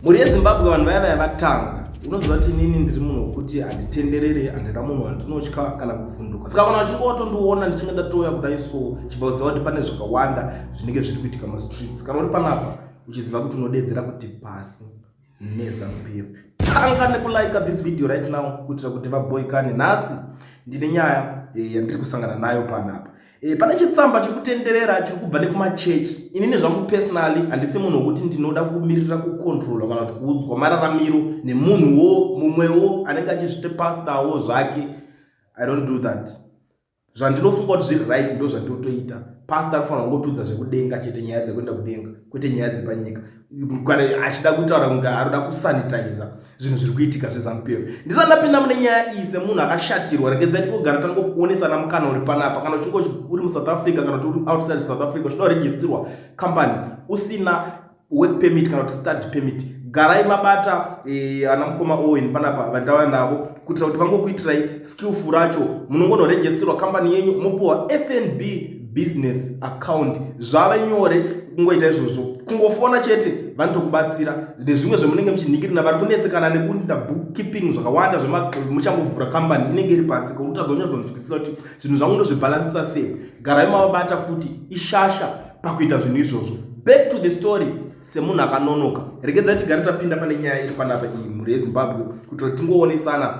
Muri yeZimbabwe vanhu vaya vatanga unoziva kuti inini ndiri munhu wekuti handitenderere handina munhu wandinotya kana kuvhunduka. Saka kana uchingotondiona ndichinge ndatoya kudai so chibva kuziva kuti pane zvakawanda zvinenge zviri kuitika mastreets. Kana uri panapa uchiziva kuti unodedzera kuti pasi neZANU-PF. Tanga nekulike this video right now kuitira kuti vaboyikane. Nhasi ndine nyaya yandiri kusangana nayo panapa. Pane chitsamba chiri kutenderera chiri kubva nekumachechi. Inini zvangu personally handisi munhu wekuti ndinoda kumirira kucontrola kana kuti kuudzwa mararamiro nemunhuwo mumwewo anenge achizviti pastorwo zvake. I don't do that. Zvandinofunga kuti zviri right ndo zvandinotoita. Pastor anofanira kungotudza zvekudenga chete, nyaya dzekuenda kudenga, kwete nyaya dzepanyika. Kana achida kutaura kunge anoda kusanitize zvinhu zviri kuitika zveZANU-PF. Ndisati ndapinda mune nyaya iyi semunhu akashatirwa, regedzai kugara tangokuonesana mukana uri panapa. Kana uchinge uri muSouth Africa kana kuti uri outside South Africa uchida kuregistrwa company usina work permit kana kuti study permit, garai mabata ana mukoma Owen panapa vandawa navo kuitira kuti vangokuitirai skillful racho. Munongonoregistrwa company yenyu mopuwa FNB business account. Zvave nyore kungoita izvozvo, kungofona chete vanotokubatsira. Nezvimwe zvemunenge muchinhikirina vari kunetsekana nekuita bookkeeping zvakawanda muchangovhura company inenge iri pasi kokuti adzonyadzonzwisisa kuti zvinhu zvangu ndozvibhalansisa sei. Garai mabata futi ishasha pakuita zvinhu izvozvo. Back to the story semunhu akanonoka. Regedzai tigare tapinda pane nyaya iri panapa iyi muri yeZimbabwe kuti tingoonesana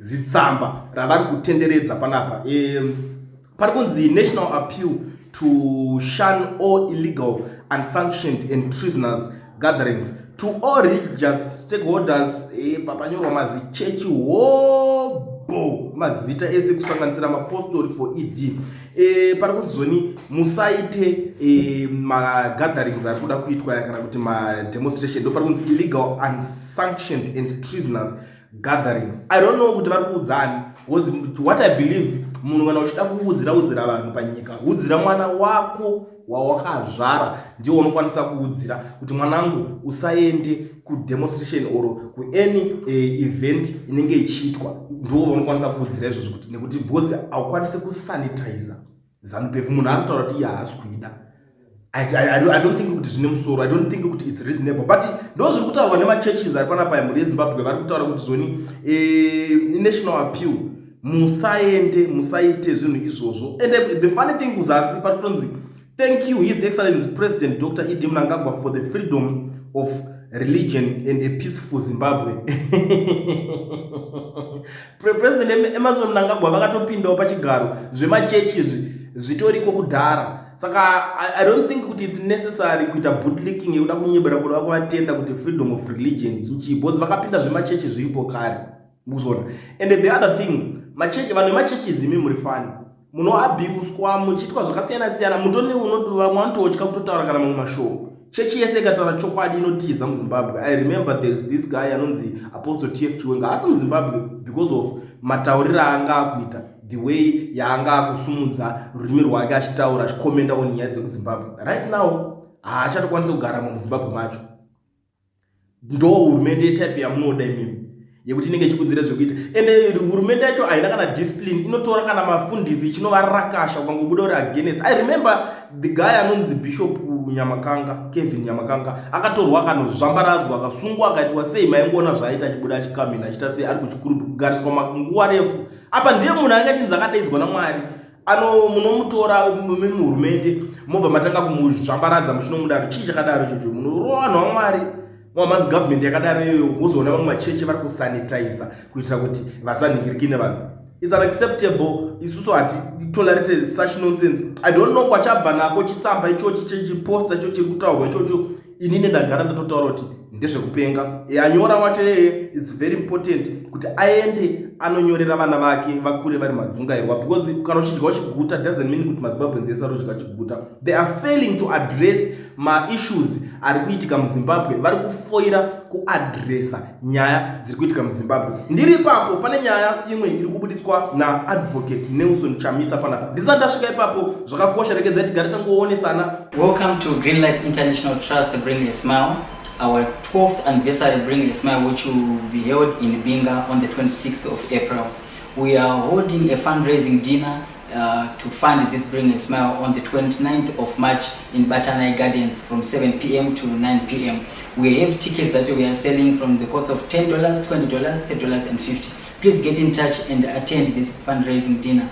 zitsamba ravari kutenderedza panapa. Pari kunzi national appeal to shun all illegal, unsanctioned and treasonous gatherings to all religious stakeholders. Papanyorwa mazi chechi hobo mazita ese kusanganisira mapostori for ED. Pari kunzoni musaite magatherings ari kuda kuitwa kana kuti mademonstration. Ndo pari kunzi illegal, unsanctioned and treasonous gatherings. I don't know kuti vari kuudzani. What I believe, munhu kana uchida kuudzira vanhu panyika, udzira mwana wako wawakazvara, ndiwo unokwanisa kuudzira kuti mwanangu usaende kudemonstration or kuany event inenge ichiitwa. Ndiwo unokwanisa kuudzira izvozvo kuti nekuti because haukwanisi kusanitize ZANU-PF. Munhu anotaura kuti haasi kuida. I don't think kuti zvine musoro. I don't think kuti it's reasonable. But ndo zviri kutaurwa nemachurches ari panapa muri yeZimbabwe vari kutaura kuti zvoni national appeal musaite zvinhu izvozvo. And the funny thing kuzasi pari kutonzi thank you His Excellency President Dr. Idi Mnangagwa for the freedom of religion and a peaceful Zimbabwe. President Emerson Mnangagwa vakatopindawo pachigaro zvemachechi zvitoriko kudhara. Saka I don't think kuti it's necessary kuita bootlicking yekuda kunyebera kuda kuvatenda kuti freedom of religion because vakapinda zvemachechi zviripo kare muzona. And the other thing, machechi vanhu vemachechi zimi muri fani munoabuswa muchiitwa zvakasiyana siyana. Mutoni unototya kutotaura kana mamwe mashoko. Chechi yese ikataura chokwadi inotiza muZimbabwe. I remember there is this guy anonzi Apostle TF Chiwenga asi muZimbabwe because of matauriro aanga akuita, the way yaanga akusumudza rurimi rwake achitaura achikomenda nyaya dzekuZimbabwe. Right now haachatokwanisa kugara muZimbabwe macho. Ndo hurumende yetype yamunoda imimi yekuti inenge ichikudzira zvekuita. And hurumende yacho haina kana discipline, inotora kana mafundisi chinova rakasha ukangobuda uri against. I remember the guy anonzi Bishop Nyamakanga, Kevin Nyamakanga, akatorwa akanozvambaradzwa akasungwa akaitwa sei maingoona zvaaita achibuda achikamina achita sei ari kugariswa manguva refu. Apa ndiye munhu angati dzakadaidzwa naMwari munomutora muhurumende mobva matanga kumuzvambaradza muchinomuda chii chakadaro ichocho. Munhu rowanhu waMwari mwamanzi government yakadaro iyoyo muzoona vamwe machechi vari kusanitize kuitira kuti vasanhingirike nevanhu. It's unacceptable. Isusu hati tolerate such nonsense. I don't know kwachabva nako chitsamba ichochi chechiposta icho chiri kutaurwa ichocho. Inini ndagara ndatotaura kuti ndezvekupenga. Anyora wacho it's very important kuti aende anonyorera vana vake vakure vari madzungairwa because kana uchidya uchiguta doesn't mean kuti maZimbabweans ese ari kudya chiguta. They are failing to address ma-issues ari kuitika muZimbabwe. Vari kufoira kuadresa nyaya dziri kuitika muZimbabwe. Ndiri papo pane nyaya imwe iri kubudiswa naadvocate Nelson Chamisa panapa. Ndisati ndasvika ipapo zvakakosha regedzai tigare tangoonesana. Welcome to Greenlight International Trust Bring a Smile. Our 12th anniversary Bring a Smile, which will be held in Binga on the 26th of April. We are holding a fundraising dinner to fund this Bring a Smile on the 29th of March in Batanai Gardens from 7 p.m. to 9 p.m. We have tickets that we are selling from the cost of $10, $20, $30, and $50. Please get in touch and attend this fundraising dinner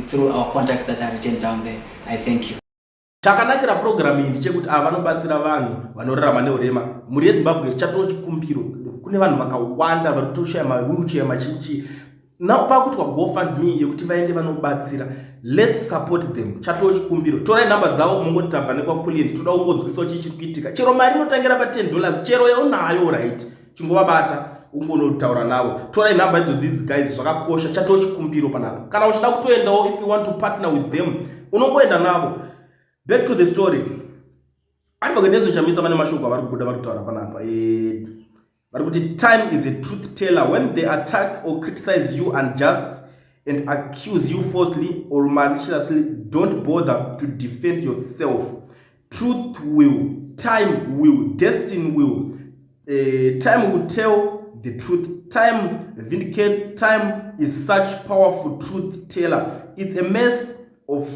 through our contacts that are written down there. I thank you. Chakanakira program iyi ndechekuti vanobatsira vanhu vanorarama neurema. Muri yeZimbabwe chatoo chikumbiro. Kune vanhu vakawanda vari kutoshaya mawheelchair machinji. Now pakuti kwa GoFundMe yekuti vaende vanobatsira. Let's support them. Chatoo chikumbiro. Torai namba dzavo mungoti tabva nekwaKulian. Toda kungonzwisa chichiri kuitika. Chero mari inotangira pa $10. Chero yaunayo right. Chingovabata ungonotaura navo. Torai namba idzodzi guys zvakakosha. Chatoo chikumbiro panapa. Kana uchida kutoendawo if you want to partner with them unongoenda navo. Back to the story. Ari pakunezo chamisa vane mashoko avari kubuda vari kutaura panapa. Vari kuti time is a truth teller. When they attack or criticize you unjust and accuse you falsely or maliciously, don't bother to defend yourself. Truth will, time will, destiny will. Time will tell the truth. Time vindicates. Time is such powerful truth teller. It's a mess of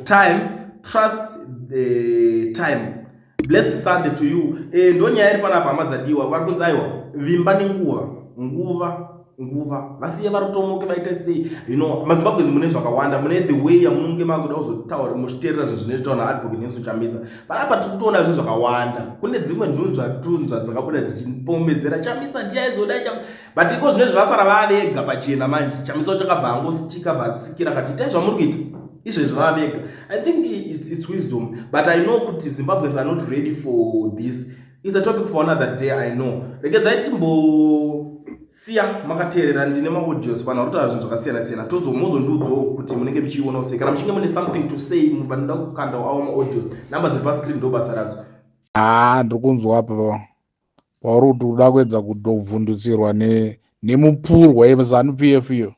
time. Trust the time. Blessed Sunday to you. Ndonyaya iri panapa hamadzadiwa vari kunzi aiwa vimba nenguva vasiye vari kutomuke vaite sei. MaZimbabweans mune zvakawanda, mune the way yamunenge makuda kuzotaura muchiteerera zvinhu zvinoitawa naadvocate Nelson Chamisa. Panapa tiri kutoona zvinhu zvakawanda. Kune dzimwe nhunzva dzakabuda dzichipomedzera Chamisa ndiye aizoda but iko zvinezvi vasara vavega pachena manje. Chamisa uchakabva angositika vatsikira kati itai zvamuri kuita. I think it's wisdom, but I know that Zimbabweans are not ready for this. It's a topic for another day. I know. Regarding timbo siya makateerera ndine audios pana rotaura zvinhu zvakasiyana tozomuzondudzo kuti munenge muchiona sei kana muchinge mune something to say mubanida kukanda awo audios namba dziri pascreen ndo basa radzo. Ndiri kunzwa apa pauri kuti uda kuedza kutovhundutsirwa nemupurwa yeZANU-PF iyo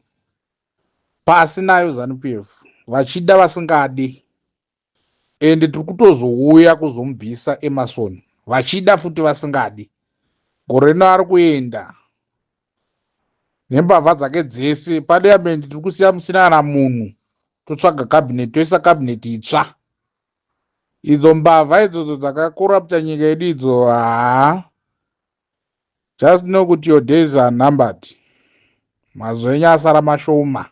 pasinayo ZANU-PF vachida vasingadi, ende tiri kutozouya kuzomubvisa Emerson vachida futi vasingadi. Gore rino ari kuenda nembavha dzake dzese parliament. Tiri kusiya musina kana munhu, totsvaga cabinet, toisa cabinet itsva. Idzo mbavha idzodzo dzakakorapta nyika yedu idzo, just know kuti your days are numbered. Mazuva enyu asara mashoma.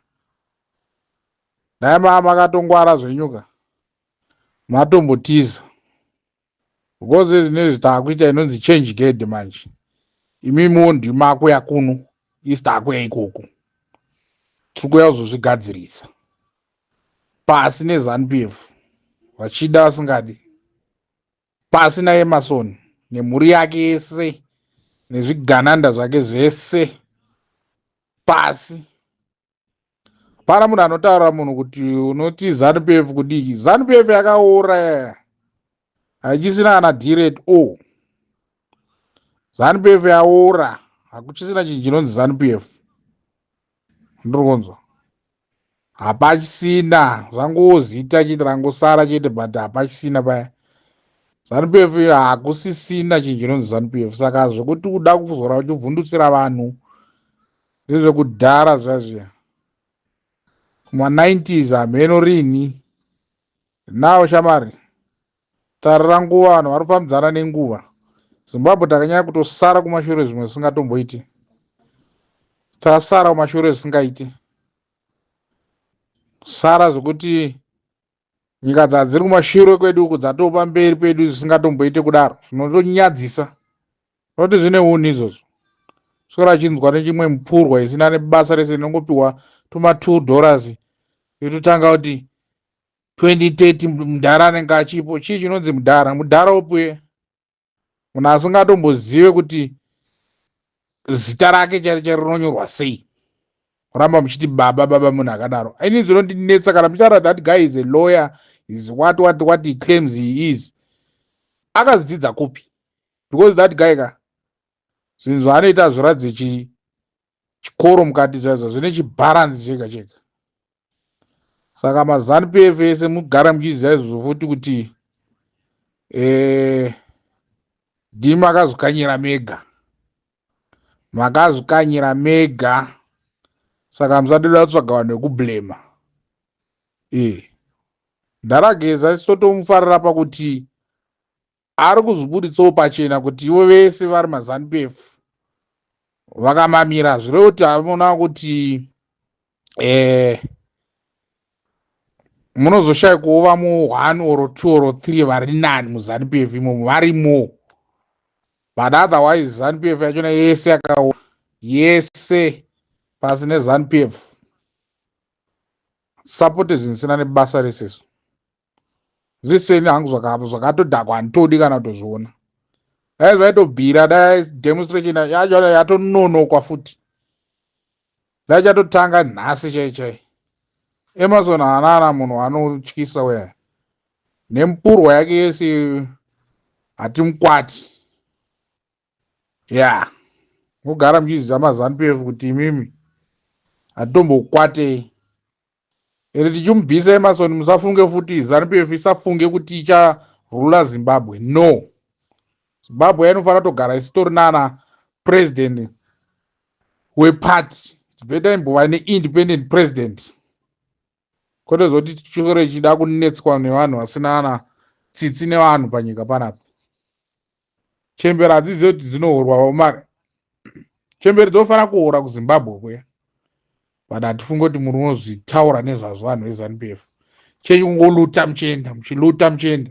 Dai makatongwara zvenyuka matombotiza because zvinezvi taakuita inonzi change gate manje. Imimiwo ndimako yakuno isitako yaikoko tiri kuuya kuzozvigadzirisa pasi neZANU-PF vachida vasingadi, pasi naEmerson nemhuri yake yese nezvigananda zvake zvese pasi. Para munhu anotaura munhu kuti unoti ZANU-PF kudiki, ZANU-PF yakaora hachisina kana direct ZANU-PF yaora, hakuchisina chinhu chinonzi ZANU-PF. Ndiri kunzwa hapachisina, zvangozita chete rangosara chete but hapachisina paya. ZANU-PF hakusisina chinhu chinonzi ZANU-PF. Saka zvokuti uda kuzora uchivhundutsira vanhu ndezvekudhara zvazviya kuma90s hameno rini. Nawo shamari tarira nguva vanhu vari kufambidzana nenguva. Zimbabwe takanyanya kutosara kumashure zvimwe zvisingatomboiti. Tasara kumashure zvisingaiti. Sara zvokuti nyika dzadziri kumashure kwedu uku dzatopa mberi pedu zvisingatomboite kudaro. Zvinotonyadzisa. Noti zvine unhu izvozvo. Sora chinzwa nechimwe mupurwa isina nebasa rese inongopiwa tuma $2 yototanga kuti 2030 mudhara anenge achipo. Chii chinonzi mudhara? Mudhara upiwe munhu asingatombozive kuti zita rake chari rinonyorwa sei. Ramba muchiti baba munhu akadaro. Ini zvinondinetsa kana muchitaura that guy is a lawyer, is what he claims he is. Akadzidzidza kupi? Because that guy zvinhu zvaanoita zviradze chikoro mukati zvaizvo zvine chibalance chega. Saka maZANU-PF ese mugara muchiziva izvozvo futi kuti ndimi makazvikanyira mega. saka musadeda kutsvaga vanhu vekublema. Ndarageza isitotomufarira pakuti ari kuzvibuditsawo pachena kuti ivo vese vari maZANU-PF vakamamira, zvireva kuti amona kuti munozoshayikwawo vamwe 1 or 2 or 3 vari nani muZANU-PF imomo varimo, but otherwise ZANU-PF yachona yese pasi neZANU-PF sapoti zvinisina nebasa reseso zviseni hangu zvakatodhakwa handitodi kana kutozviona. Dai zvaitobhira, dai demonstration yacho yatononokwa futi, dai chatotanga nhasi chai. Emerson haana munhu anotyisa weya, nemupurwa yake yese hatimukwati. Mugara muchiziva maZANU-PF kuti imimi hatitombokwatei. Ere tichimubvisa Emerson musafunge futi ZANU-PF isafunge kuti icharula Zimbabwe. No, Zimbabwe inofanira kutogara isitori nana president weparty. Better imbova ne-independent president, kwete zoti chikore chida kunetswa nevanhu vasina ana tsitsi nevanhu panyika panapa. Chembere hadzizive kuti dzinohorwa mari. Chembere dzofanira kuhora kuZimbabwe kuya, but hatifunge kuti muri unozvitaura nezvazvo vanhu veZANU-PF. Chekungoluta muchienda muchiluta muchienda.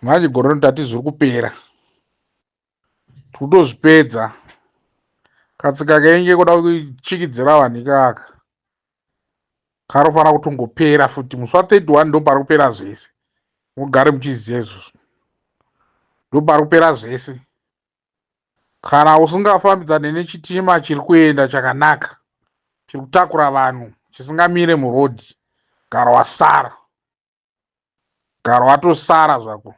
Manje gore rino tati zviri kupera, kutozvipedza. Katsika kenge kuda kuchikidzira vanhu ikaka karofanira kutongopera futi. Musi wa31 ndo pari kupera zvese, mugare muchiziva izvozvo. Ndo pari kupera zvese. Kana usingafambidzane nechitima chiri kuenda chakanaka, chiri kutakura vanhu, chisingamire murodhi, gara wasara, gara watosara zvako.